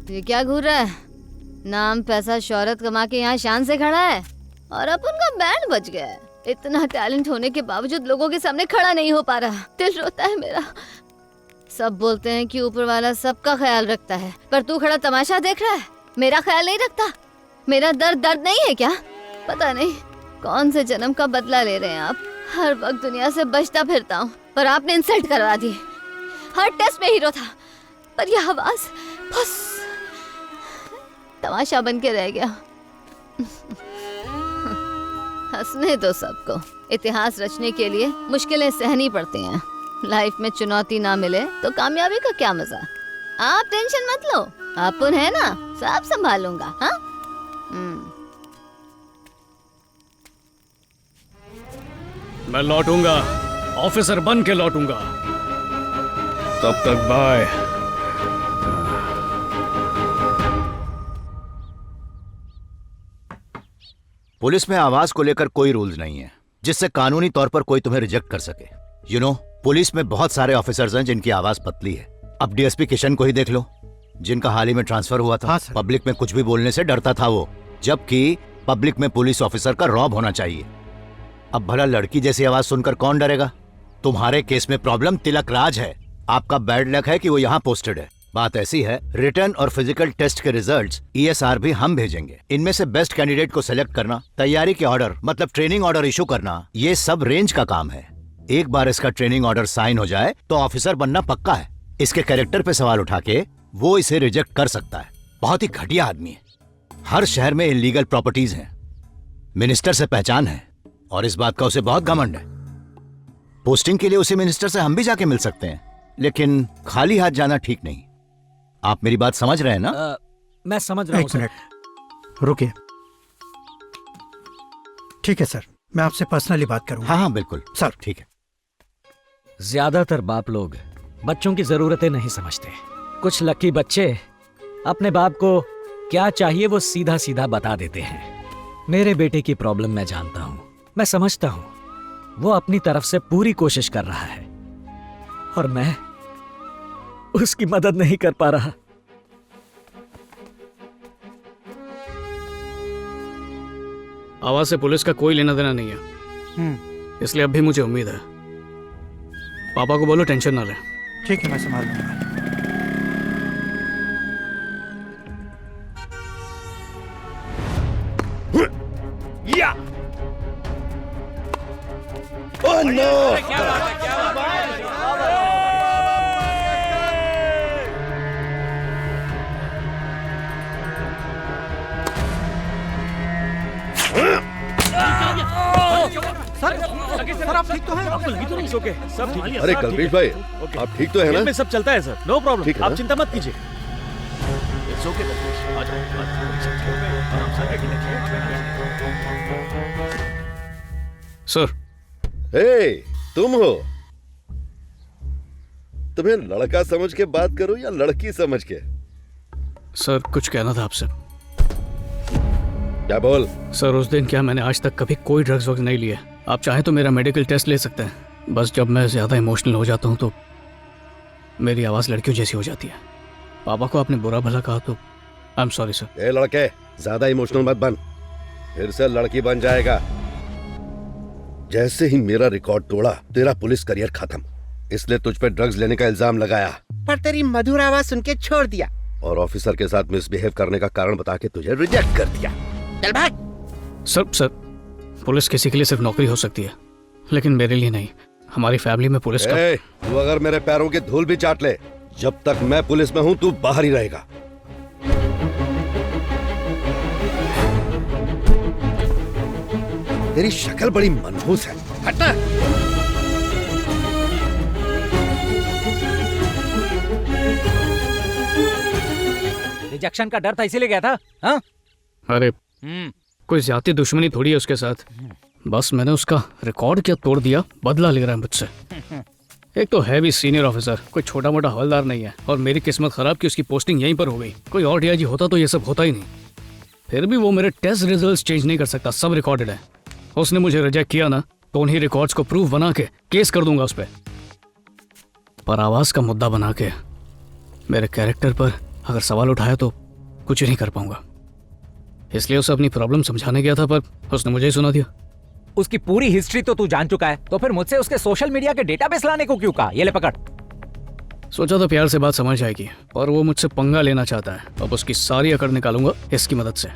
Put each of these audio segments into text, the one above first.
ये क्या घूर रहा है? नाम पैसा शोहरत कमा के यहाँ शान से खड़ा है और अपन का बैंड बज गया है। इतना टैलेंट होने के बावजूद लोगों के सामने खड़ा नहीं हो पा रहा। दिल रोता है मेरा। सब बोलते हैं कि ऊपर वाला सबका ख्याल रखता है, पर तू खड़ा तमाशा देख रहा है, मेरा ख्याल नहीं रखता। मेरा दर्द नहीं है क्या? पता नहीं कौन से जन्म का बदला ले रहे हैं आप। हर वक्त दुनिया से बचता फिरता हूँ और आपने इंसल्ट करवा दी। हर टेस्ट में हीरो था, पर यह आवाज बस तमाशा बन के रह गया। हंसने दो सबको। इतिहास रचने के लिए मुश्किलें सहनी पड़ती हैं। लाइफ में चुनौती ना मिले तो कामयाबी का क्या मजा। आप टेंशन मत लो, अपन है ना, सब संभालूंगा। हाँ मैं लौटूंगा, ऑफिसर बन के लौटूंगा। तब तक बाय। पुलिस में आवाज को लेकर कोई रूल्स नहीं है जिससे कानूनी तौर पर कोई तुम्हें रिजेक्ट कर सके। यू नो, पुलिस में बहुत सारे ऑफिसर्स हैं जिनकी आवाज पतली है। अब डीएसपी किशन को ही देख लो, जिनका हाल ही में ट्रांसफर हुआ था। हाँ, पब्लिक में कुछ भी बोलने से डरता था वो, जबकि पब्लिक में पुलिस ऑफिसर का रौब होना चाहिए। अब भला लड़की जैसी आवाज सुनकर कौन डरेगा? तुम्हारे केस में प्रॉब्लम तिलक राज है। आपका बैड लक है कि वो यहाँ पोस्टेड है। बात ऐसी है, रिटर्न और फिजिकल टेस्ट के रिजल्ट्स ईएसआर भी हम भेजेंगे। इनमें से बेस्ट कैंडिडेट को सिलेक्ट करना, तैयारी के ऑर्डर मतलब ट्रेनिंग ऑर्डर इशू करना, ये सब रेंज का काम है। एक बार इसका ट्रेनिंग ऑर्डर साइन हो जाए तो ऑफिसर बनना पक्का है। इसके कैरेक्टर पे सवाल उठा के वो इसे रिजेक्ट कर सकता है। बहुत ही घटिया आदमी है। हर शहर में इलीगल प्रॉपर्टीज हैं, मिनिस्टर से पहचान है और इस बात का उसे बहुत घमंड है। पोस्टिंग के लिए उसे मिनिस्टर से हम भी जाके मिल सकते हैं, लेकिन खाली हाथ जाना ठीक नहीं। आप मेरी बात समझ रहे हैं ना? मैं समझ रहा हूँ। एक मिनट रुकिए। ठीक है सर, मैं आपसे पर्सनली बात करूंगा। हाँ बिल्कुल सर। ठीक है। ज्यादातर बाप लोग बच्चों की जरूरतें नहीं समझते। कुछ लकी बच्चे अपने बाप को क्या चाहिए वो सीधा सीधा बता देते हैं। मेरे बेटे की प्रॉब्लम मैं जानता हूँ, मैं समझता हूँ। वो अपनी तरफ से पूरी कोशिश कर रहा है और मैं उसकी मदद नहीं कर पा रहा। आवाज से पुलिस का कोई लेना देना नहीं है, इसलिए अब भी मुझे उम्मीद है। पापा को बोलो टेंशन ना ले। ठीक है, मैं संभाल लूंगा। या ओह नो! सर आप ठीक तो हैं? आपको लगी तो नहीं? ओके, सब ठीक है। अरे कल्पेश भाई, आप ठीक तो है ना? में सब चलता है सर, नो प्रॉब्लम। ठीक है आप ना? चिंता मत कीजिए। सर, हे, तुम हो? तुम्हें लड़का समझ के बात करूं या लड़की समझ के? सर कुछ कहना था आपसे। क्या बोल? सर उस दिन क्या मैंने आज तक कभी कोई ड्रग्स वगैरह नहीं लिए। आप चाहें तो मेरा मेडिकल टेस्ट ले सकते हैं। बस जब मैं ज़्यादा इमोशनल हो जाता हूँ तो मेरी आवाज़ लड़कियों जैसी हो जाती है। पापा को आपने बुरा भला कहा तो आई एम सॉरी सर। ए लड़के, ज्यादा इमोशनल मत बन, फिर से लड़की बन जाएगा। जैसे ही मेरा रिकॉर्ड तोड़ा, तेरा पुलिस करियर खत्म। इसलिए तुझ पे ड्रग्स लेने का इल्जाम लगाया, पर तेरी मधुर आवाज सुन के छोड़ दिया और ऑफिसर के साथ मिसबिहेव करने का कारण बता के तुझे रिजेक्ट कर दिया। चल भाग। सर पुलिस किसी के लिए सिर्फ नौकरी हो सकती है, लेकिन मेरे लिए नहीं। हमारी फैमिली में पुलिस का। तू अगर मेरे पैरों की धूल भी चाट ले, जब तक मैं पुलिस में हूं तू बाहर ही रहेगा। तेरी शक्ल बड़ी मनहूस है, हटना। रिजेक्शन का डर था इसीलिए गया था। हाँ? अरे कोई ज्यादा दुश्मनी थोड़ी है उसके साथ। बस मैंने उसका रिकॉर्ड क्या तोड़ दिया, बदला ले रहा है मुझसे। एक तो है भी सीनियर ऑफिसर, कोई छोटा मोटा हवलदार नहीं है। और मेरी किस्मत खराब कि उसकी पोस्टिंग यहीं पर हो गई। कोई और डीआईजी होता तो ये सब होता ही नहीं। फिर भी वो मेरे टेस्ट रिजल्ट्स चेंज नहीं कर सकता, सब रिकॉर्डेड है। उसने मुझे रिजेक्ट किया ना तो उन्हीं रिकॉर्ड्स को प्रूफ बना के केस कर दूंगा उस पर आवाज का मुद्दा बना के मेरे कैरेक्टर पर अगर सवाल उठाया तो कुछ नहीं कर पाऊंगा। इसलिए उसे अपनी प्रॉब्लम समझाने गया था पर उसने मुझे ही सुना दिया। उसकी पूरी हिस्ट्री तो तू जान चुका है, तो फिर मुझसे उसके सोशल मीडिया के डेटाबेस लाने को क्यों कहा? ये ले पकड़। सोचा था प्यार से बात समझ आएगी और वो मुझसे पंगा लेना चाहता है। अब उसकी सारी अकड़ निकालूंगा इसकी मदद से।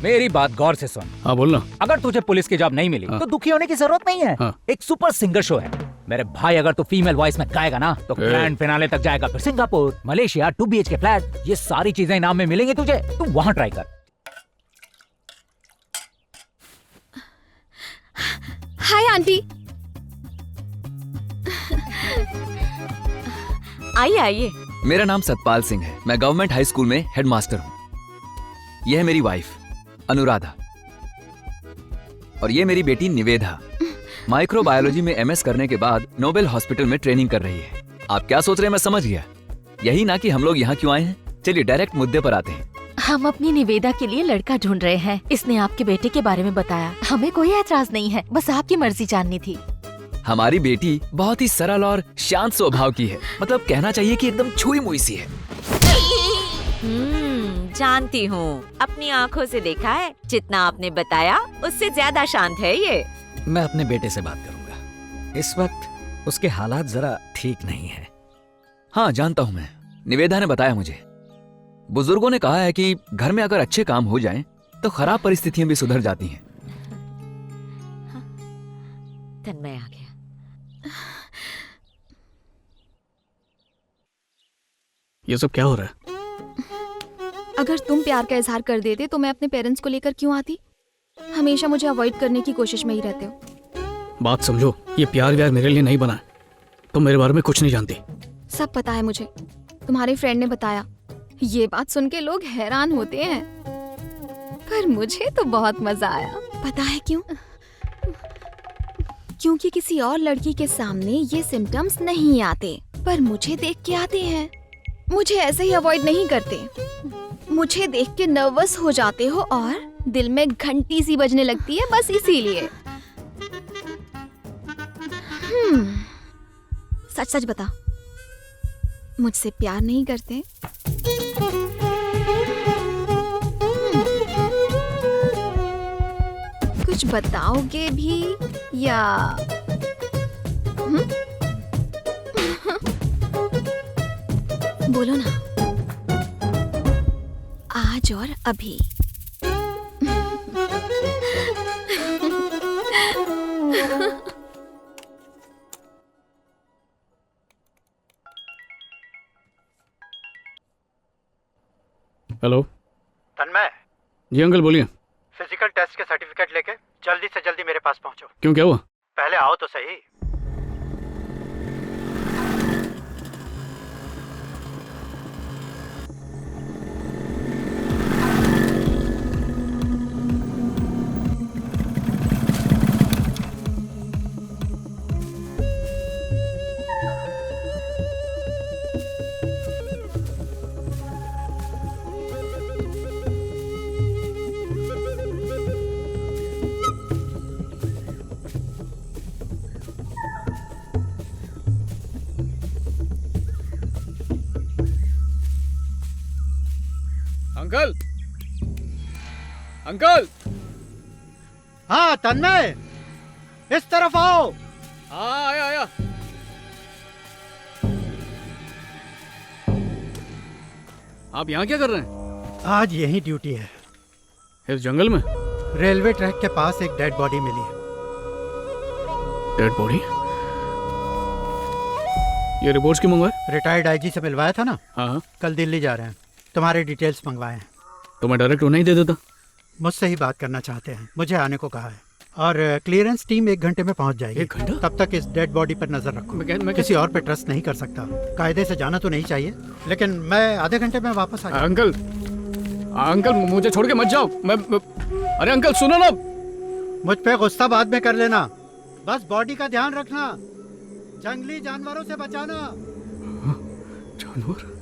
मेरी बात गौर से सुन। हाँ बोलना। अगर तुझे पुलिस की जॉब नहीं मिली तो दुखी होने की जरूरत नहीं है। एक सुपर सिंगर शो है मेरे भाई, अगर तू फीमेल वॉइस में गाएगा ना तो ग्रैंड फिनाले तक जाएगा, फिर सिंगापुर, मलेशिया, 2 BHK फ्लैट, ये सारी चीजें इनाम में मिलेंगी तुझे। तू वहां ट्राई कर। Hi aunty. आइए आइए। मेरा नाम सतपाल सिंह है। मैं गवर्नमेंट हाई स्कूल में हेडमास्टर हूँ। यह है मेरी वाइफ अनुराधा और ये मेरी बेटी निवेदा। माइक्रोबायोलॉजी में MS करने के बाद नोबेल हॉस्पिटल में ट्रेनिंग कर रही है। आप क्या सोच रहे हैं मैं समझ गया। यही ना कि हम लोग यहाँ क्यों आए हैं। चलिए डायरेक्ट मुद्दे पर आते हैं। हम अपनी निवेदा के लिए लड़का ढूंढ रहे हैं। इसने आपके बेटे के बारे में बताया। हमें कोई ऐतराज नहीं है, बस आपकी मर्जी जाननी थी। हमारी बेटी बहुत ही सरल और शांत स्वभाव की है। मतलब कहना चाहिए कि एकदम छुई मुई सी है। जानती हूँ, अपनी आँखों से देखा है। जितना आपने बताया उससे ज्यादा शांत है ये। मैं अपने बेटे से बात करूंगा। इस वक्त उसके हालात जरा ठीक नहीं है। हाँ जानता हूँ मैं। निवेदा ने बताया मुझे। बुजुर्गों ने कहा है कि घर में अगर अच्छे काम हो जाएं, तो खराब परिस्थितियां भी सुधर जाती हैं। तन्मय आ गया। ये सब क्या हो रहा है? अगर तुम प्यार का इजहार कर देते तो मैं अपने पेरेंट्स को लेकर क्यों आती? हमेशा मुझे अवॉइड करने की कोशिश में ही रहते हो। बात समझो, ये प्यार व्यार मेरे लिए नहीं बना है। तुम मेरे बारे में कुछ नहीं जानती। सब पता है मुझे, तुम्हारे फ्रेंड ने बताया। ये बात सुन के लोग हैरान होते हैं, पर मुझे तो बहुत मजा आया। पता है क्यों? क्योंकि किसी और लड़की के सामने ये सिम्टम्स नहीं आते, पर मुझे देख के आते हैं। मुझे ऐसे ही अवॉइड नहीं करते। मुझे देख के नर्वस हो जाते हो और दिल में घंटी सी बजने लगती है, बस इसीलिए। सच सच बता, मुझसे प्यार नहीं करते? कुछ बताओगे भी या बोलो ना, आज और अभी। हेलो तन्मय, जी अंकल बोलिए। फिजिकल टेस्ट के सर्टिफिकेट लेके जल्दी से जल्दी मेरे पास पहुंचो। क्यों, क्या हुआ? पहले आओ तो सही। Uncle, uncle. हाँ तन्मय, इस तरफ आओ। हाँ आया आया। आप यहाँ क्या कर रहे हैं? आज यही ड्यूटी है। इस जंगल में? रेलवे ट्रैक के पास एक डेड बॉडी मिली है। Dead body? ये रिपोर्ट्स क्यों मंगवाए? रिटायर्ड आईजी से मिलवाया था ना। हाँ। कल दिल्ली जा रहे हैं, तुम्हारे डिटेल्स मंगवाए हैं। तो मैं डायरेक्ट उन्हें ही दे देता। मुझसे ही बात करना चाहते हैं, मुझे आने को कहा है। और क्लियरेंस टीम 1 घंटे में पहुंच जाएगी। 1 घंटा? तब तक इस डेड बॉडी पर नजर रखो। मैं किसी और पे ट्रस्ट नहीं कर सकता। कायदे से जाना तो नहीं चाहिए, लेकिन मैं आधे घंटे में वापस आ जाऊंगा। अंकल, अंकल मुझे छोड़ के मत जाओ। मैं अरे अंकल सुनो ना। मुझ पे गुस्सा बाद में कर लेना, बस बॉडी का ध्यान रखना। जंगली जानवरों से बचाना। जानवर?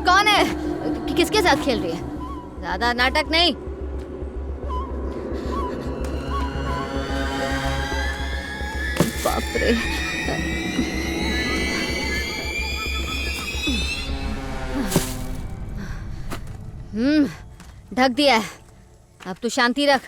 कौन है? किसके साथ खेल रही है? ज्यादा नाटक नहीं। बाप रे। ढक दिया है, अब तू शांति रख।